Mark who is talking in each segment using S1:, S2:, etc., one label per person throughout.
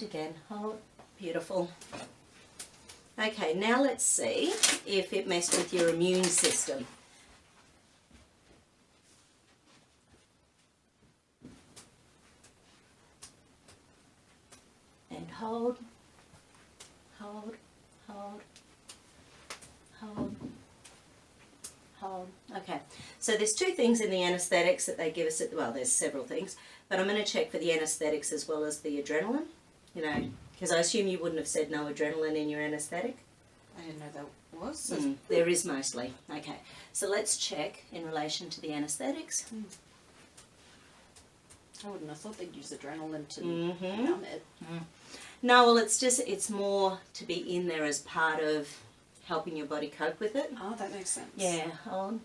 S1: Again, hold, beautiful. Okay, now let's see if it messed with your immune system. And hold, hold, hold, hold, hold. Okay, so there's two things in the anaesthetics that they give us, well, there's several things, but I'm going to check for the anaesthetics as well as the adrenaline, you know, because I assume you wouldn't have said no adrenaline in your anaesthetic.
S2: I didn't know there was.
S1: There is mostly. Okay, so let's check in relation to the anaesthetics.
S2: I wouldn't have thought they'd use adrenaline to numb it.
S1: No, well, it's more to be in there as part of helping your body cope with it.
S2: Oh, that makes sense.
S1: Yeah, hold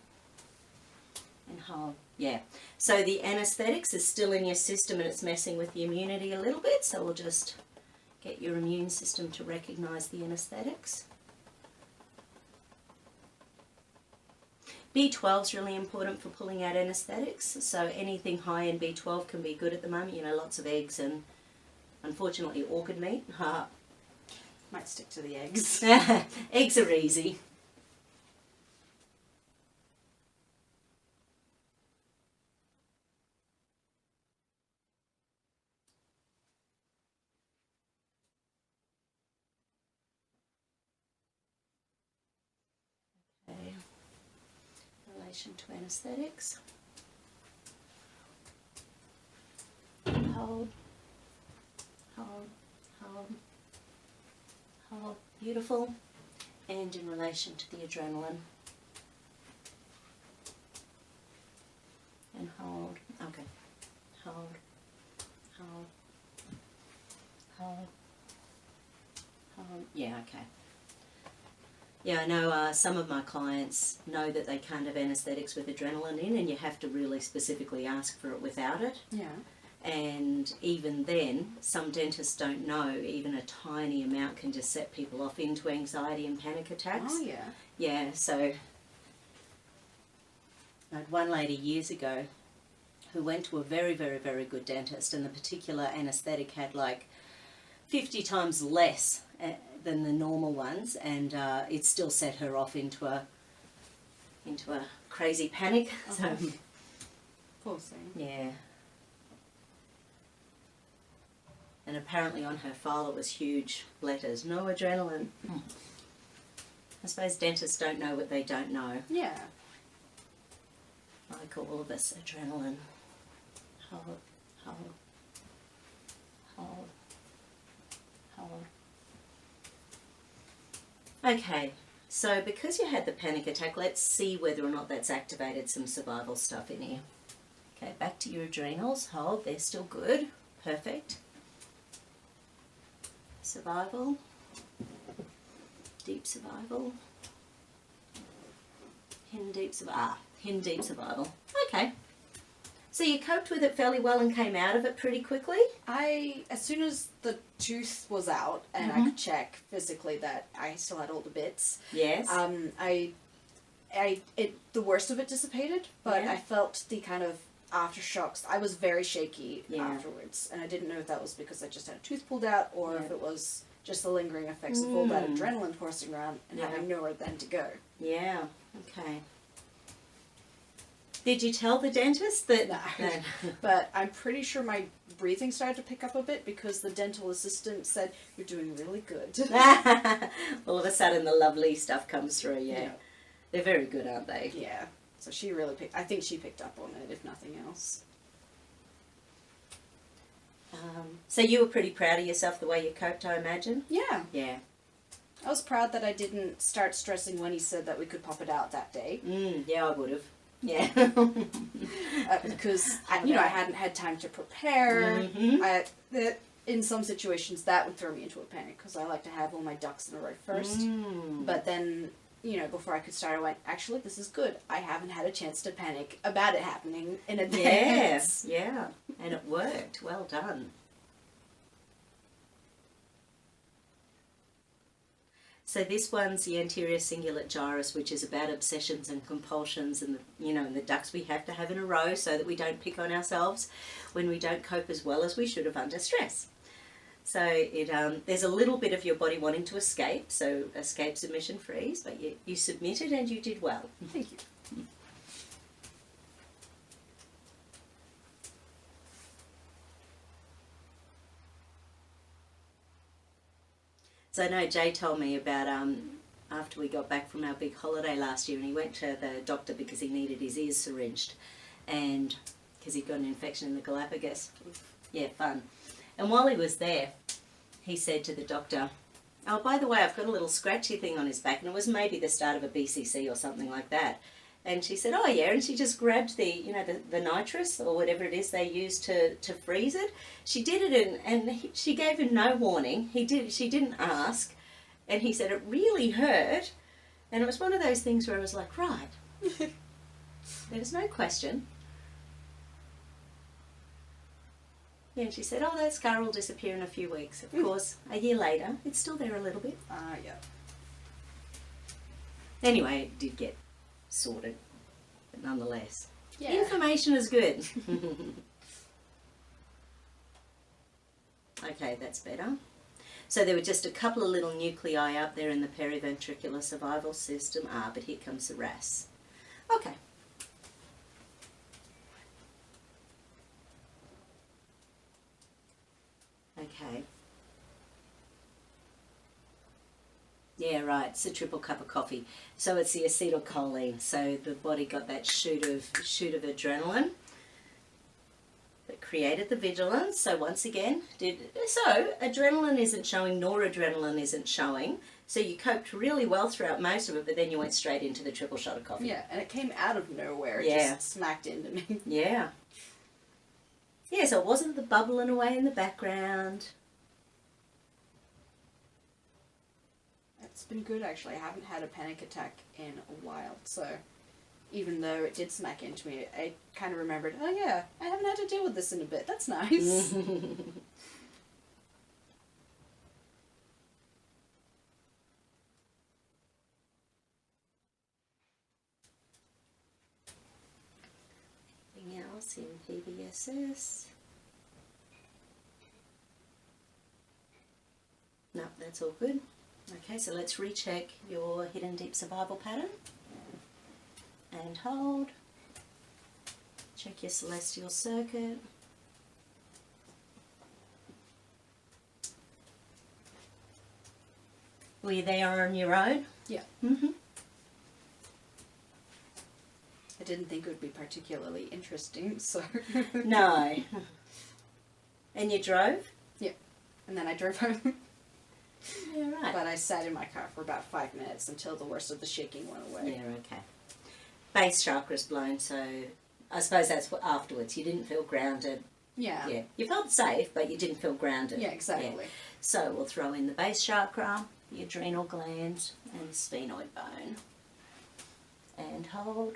S1: and hold. Yeah, so the anaesthetics is still in your system and it's messing with the immunity a little bit, so we'll just get your immune system to recognise the anaesthetics. B12 is really important for pulling out anaesthetics, so anything high in B12 can be good at the moment, you know, lots of eggs and unfortunately orchid meat.
S2: Might stick to the eggs.
S1: Eggs are easy. Okay. In relation to anaesthetics. Hold, hold, hold, hold. Beautiful. And in relation to the adrenaline. And hold. Okay. Hold, hold, hold, hold. Yeah, okay. Yeah, I know some of my clients know that they can't have anaesthetics with adrenaline in, and you have to really specifically ask for it without it.
S2: Yeah.
S1: And even then, some dentists don't know, even a tiny amount can just set people off into anxiety and panic attacks.
S2: Oh, yeah.
S1: Yeah, so I had one lady years ago who went to a very, very, very good dentist, and the particular anaesthetic had like 50 times less than the normal ones, and it still set her off into a crazy panic.
S2: Uh-huh.
S1: So
S2: Poor thing.
S1: yeah. And apparently on her file it was huge letters, no adrenaline. I suppose dentists don't know what they don't know.
S2: Yeah.
S1: Like all of us, adrenaline. Hold, hold, hold, hold. Okay, so because you had the panic attack, let's see whether or not that's activated some survival stuff in here. Okay, back to your adrenals. Hold, they're still good. Perfect. Survival. Deep survival. Hidden deep survival. Okay. So you coped with it fairly well and came out of it pretty quickly?
S2: As soon as the tooth was out and I could check physically that I still had all the bits.
S1: Yes.
S2: The worst of it dissipated, but
S1: Yeah.
S2: I felt the kind of aftershocks. I was very shaky
S1: Yeah.
S2: afterwards, and I didn't know if that was because I just had a tooth pulled out or
S1: Yeah.
S2: if it was just the lingering effects of all that adrenaline coursing around and
S1: Yeah.
S2: having nowhere then to go.
S1: Yeah. Okay. Did you tell the dentist that?
S2: No. But I'm pretty sure my breathing started to pick up a bit because the dental assistant said, "You're doing really good."
S1: All of a sudden the lovely stuff comes through, yeah.
S2: Yeah.
S1: They're very good, aren't they?
S2: Yeah. So she really I think she picked up on it, if nothing else.
S1: So you were pretty proud of yourself the way you coped, I imagine?
S2: Yeah.
S1: Yeah.
S2: I was proud that I didn't start stressing when he said that we could pop it out that day.
S1: Yeah, I would have. Yeah.
S2: Because, I hadn't had time to prepare. In some situations, that would throw me into a panic because I like to have all my ducks in a row first. But then, before I could start, I went, actually, this is good. I haven't had a chance to panic about it happening in advance.
S1: Yes, yeah. And it worked. Well done. So this one's the anterior cingulate gyrus, which is about obsessions and compulsions and the ducks we have to have in a row so that we don't pick on ourselves when we don't cope as well as we should have under stress. So there's a little bit of your body wanting to escape, so escape, submission, freeze, but you submitted and you did well.
S2: Thank you.
S1: So I know Jay told me about after we got back from our big holiday last year, and he went to the doctor because he needed his ears syringed, and because he'd got an infection in the Galapagos. Yeah, fun. And while he was there, he said to the doctor, "Oh, by the way, I've got a little scratchy thing on his back," and it was maybe the start of a BCC or something like that. And she said, "Oh yeah," and she just grabbed the nitrous or whatever it is they use to freeze it. She did it, and she gave him no warning. She didn't ask, and he said it really hurt, and it was one of those things where I was like, right, there was no question. Yeah, and she said, "Oh, that scar will disappear in a few weeks." Of course, a year later, it's still there a little bit.
S2: Yeah.
S1: Anyway, it did get sorted, but nonetheless,
S2: Yeah.
S1: information is good. Okay, that's better. So there were just a couple of little nuclei up there in the periventricular survival system. But here comes the RAS. Okay. Okay. Yeah, right. It's a triple cup of coffee. So it's the acetylcholine. So the body got that shoot of adrenaline that created the vigilance. So once again, adrenaline isn't showing, noradrenaline isn't showing. So you coped really well throughout most of it, but then you went straight into the triple shot of coffee.
S2: Yeah, and it came out of nowhere. It
S1: Yeah.
S2: just smacked into me.
S1: Yeah. Yeah, so it wasn't the bubbling away in the background.
S2: It's been good, actually. I haven't had a panic attack in a while, so even though it did smack into me, I kind of remembered, oh yeah, I haven't had to deal with this in a bit. That's nice.
S1: Anything else in PBSS? No, that's all good. Okay, so let's recheck your hidden deep survival pattern. And hold. Check your celestial circuit. Were you there on your own?
S2: Yeah.
S1: Mm-hmm.
S2: I didn't think it would be particularly interesting, so...
S1: No. And you drove?
S2: Yeah. And then I drove home.
S1: Yeah, right.
S2: But I sat in my car for about 5 minutes until the worst of the shaking went away.
S1: Yeah, okay. Base chakra's blown, so I suppose that's what afterwards. You didn't feel grounded.
S2: Yeah.
S1: Yeah. You felt safe, but you didn't feel grounded.
S2: Yeah, exactly.
S1: Yeah. So we'll throw in the base chakra, the adrenal gland, and the sphenoid bone. And hold.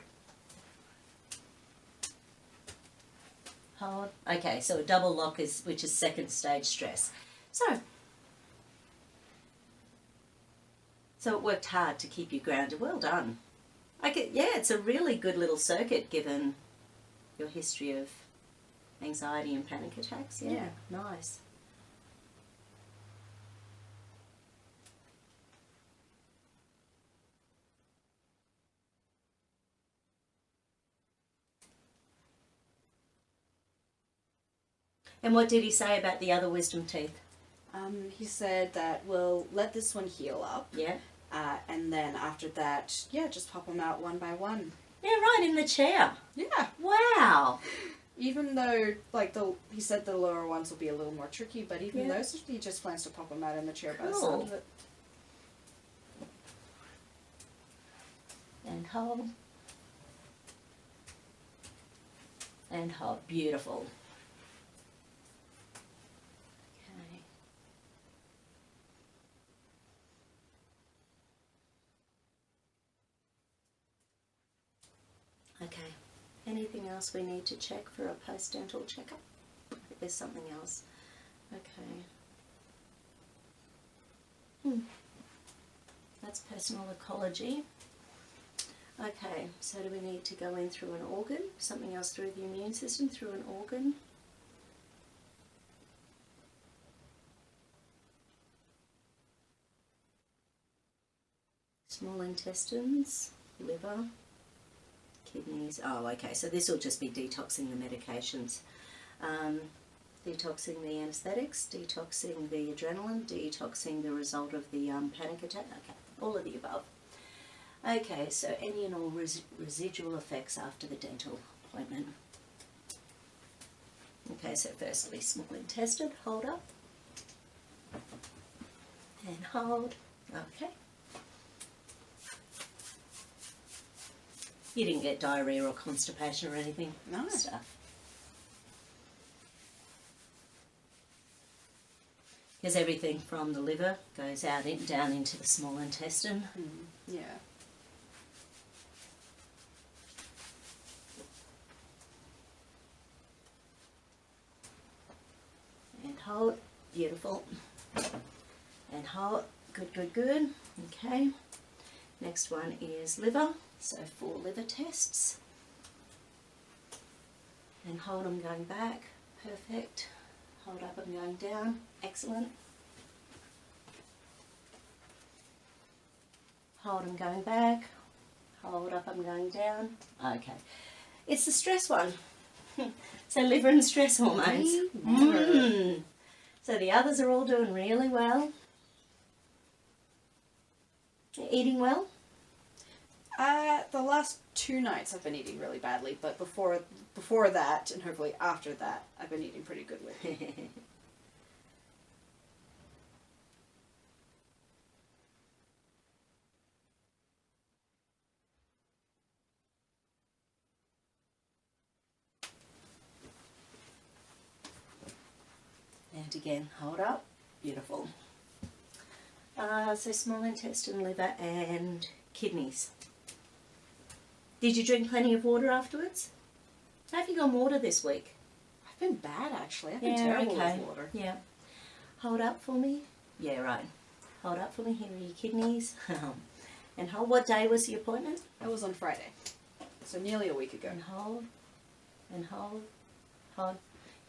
S1: Hold. Okay, so a double lock which is second stage stress. So it worked hard to keep you grounded. Well done. It's a really good little circuit given your history of anxiety and panic attacks. Yeah. Nice. And what did he say about the other wisdom teeth?
S2: He said that we'll let this one heal up.
S1: Yeah.
S2: And then after that, just pop them out one by one.
S1: Yeah, right, in the chair.
S2: Yeah.
S1: Wow.
S2: Even though, he said the lower ones will be a little more tricky, but even those, he just plans to pop them out in the chair by the sound of it.
S1: And hold. And hold. Beautiful. Okay. Anything else we need to check for a post-dental checkup? I think there's something else. Okay. That's personal ecology. Okay, so do we need to go in through an organ? Something else through the immune system, through an organ? Small intestines, liver, kidneys. Oh, okay, so this will just be detoxing the medications. Detoxing the anaesthetics, detoxing the adrenaline, detoxing the result of the panic attack. Okay, all of the above. Okay, so any and all residual effects after the dental appointment. Okay, so firstly, small intestine, hold up. And hold. Okay. You didn't get diarrhea or constipation or anything?
S2: No.
S1: Stuff. Because everything from the liver goes out down into the small intestine.
S2: Yeah.
S1: And hold. Beautiful. And hold. Good, good, good. Okay. Next one is liver. So 4 liver tests. And hold them going back. Perfect. Hold up and going down. Excellent. Hold them going back. Hold up and going down. Okay. It's the stress one. So liver and stress hormones. So the others are all doing really well. Eating well?
S2: The last 2 nights I've been eating really badly, but before that, and hopefully after that, I've been eating pretty goodly.
S1: And again, hold up. Beautiful. So small intestine, liver and kidneys. Did you drink plenty of water afterwards? How have you gone water this week?
S2: I've been bad, actually. I've been terrible with water.
S1: Yeah. Hold up for me. Yeah, right. Hold up for me. Here are your kidneys. And hold. What day was the appointment?
S2: It was on Friday, so nearly a week ago.
S1: And hold. And hold. Hold.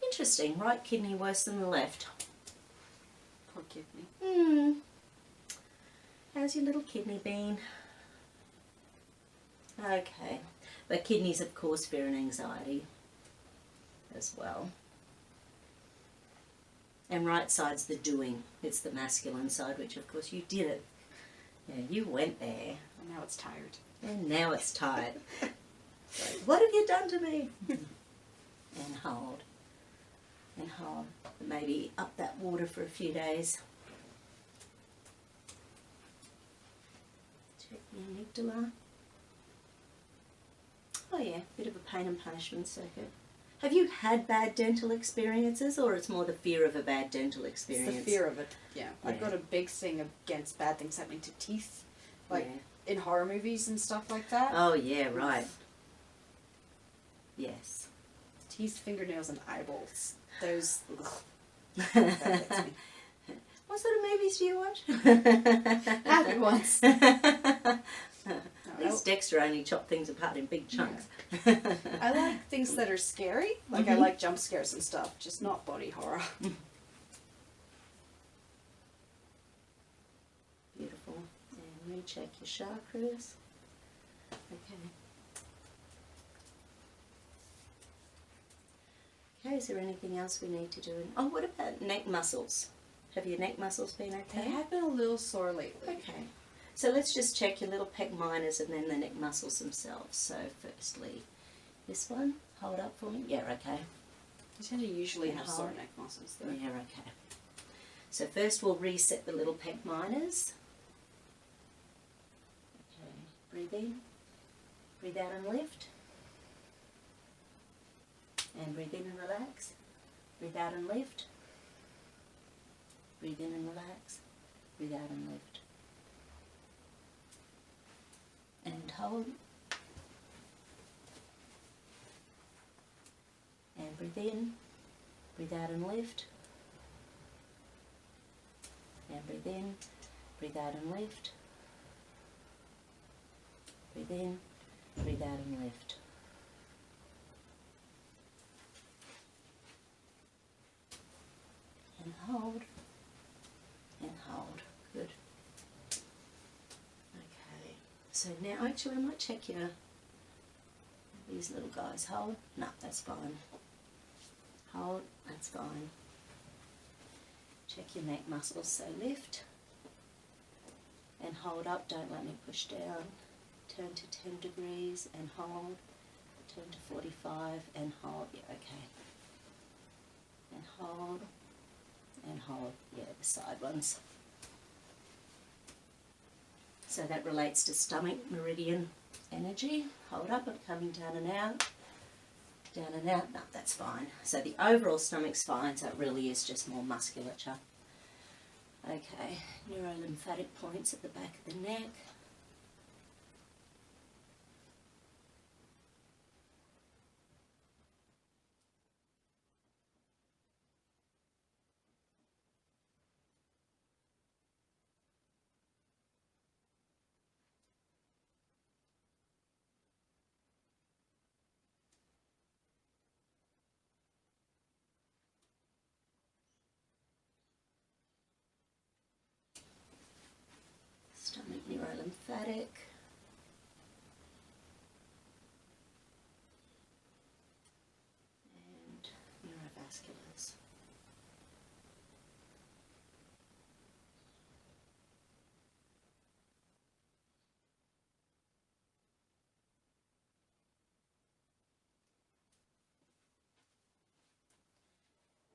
S1: Interesting. Right kidney worse than the left.
S2: Poor kidney.
S1: How's your little kidney been? Okay. But kidneys, of course, fear and anxiety as well. And right side's the doing. It's the masculine side, which, of course, you did it. Yeah, you went there.
S2: And now it's tired.
S1: And now it's tired. So, what have you done to me? And hold. And hold. Maybe up that water for a few days. Check the amygdala. Oh yeah, bit of a pain and punishment circuit. Have you had bad dental experiences, or it's more the fear of a bad dental experience?
S2: It's the fear of it, yeah.
S1: Yeah.
S2: I've got a big thing against bad things happening to teeth, like in horror movies and stuff like that.
S1: Oh yeah, right. Yes.
S2: Teeth, fingernails, and eyeballs. Those.
S1: What sort of movies do you watch?
S2: Happy ones.
S1: At least Dexter only chopped things apart in big chunks.
S2: I like things that are scary. Like I like jump scares and stuff, just not body horror.
S1: Beautiful. And recheck your chakras. Okay. Okay, is there anything else we need to do? Oh, what about neck muscles? Have your neck muscles been okay?
S2: They have been a little sore lately.
S1: Okay. So let's just check your little pec minors and then the neck muscles themselves. So firstly, this one, hold up for me. Yeah, okay.
S2: You tend to usually
S1: And
S2: have
S1: hold.
S2: sore neck muscles though.
S1: Yeah, okay. So first we'll reset the little pec minors. Okay, breathe in, breathe out and lift. And breathe in and relax. Breathe out and lift. Breathe in and relax. Breathe out and lift. And hold. And breathe in. Breathe out and lift. And breathe in. Breathe out and lift. Breathe in. Breathe out and lift. And hold. And hold. Good. Okay. So now, actually, I might check these little guys. Hold. No, that's fine. Hold. That's fine. Check your neck muscles. So lift and hold up. Don't let me push down. Turn to 10 degrees and hold. Turn to 45 and hold. Yeah, okay. And hold. And hold. Yeah, the side ones. So that relates to stomach meridian energy. Hold up, I'm coming down and out. Down and out. No, that's fine. So the overall stomach's fine, so it really is just more musculature. Okay, neurolymphatic points at the back of the neck. Stomach neurolymphatic. And neurovasculars.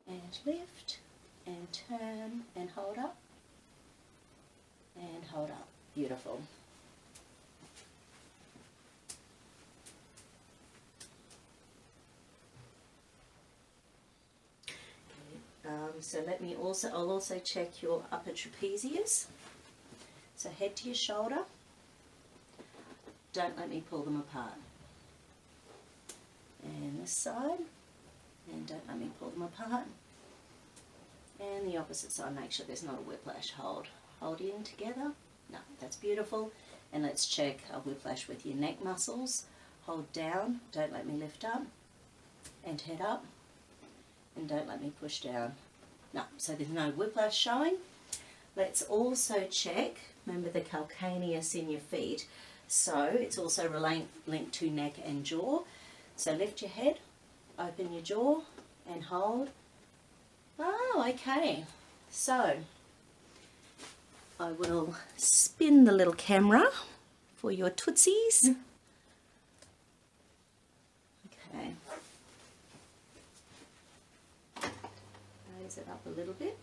S1: And lift and turn and hold up and hold up. Beautiful. So I'll also check your upper trapezius. So head to your shoulder. Don't let me pull them apart. And this side. And don't let me pull them apart. And the opposite side, make sure there's not a whiplash. Hold. Hold in together. No, that's beautiful. And let's check a whiplash with your neck muscles. Hold down. Don't let me lift up. And head up. And don't let me push down. No, so there's no whiplash showing. Let's also check, remember the calcaneus in your feet. So it's also linked to neck and jaw. So lift your head. Open your jaw and hold. Oh, okay. So I will spin the little camera for your tootsies. Okay. Raise it up a little bit.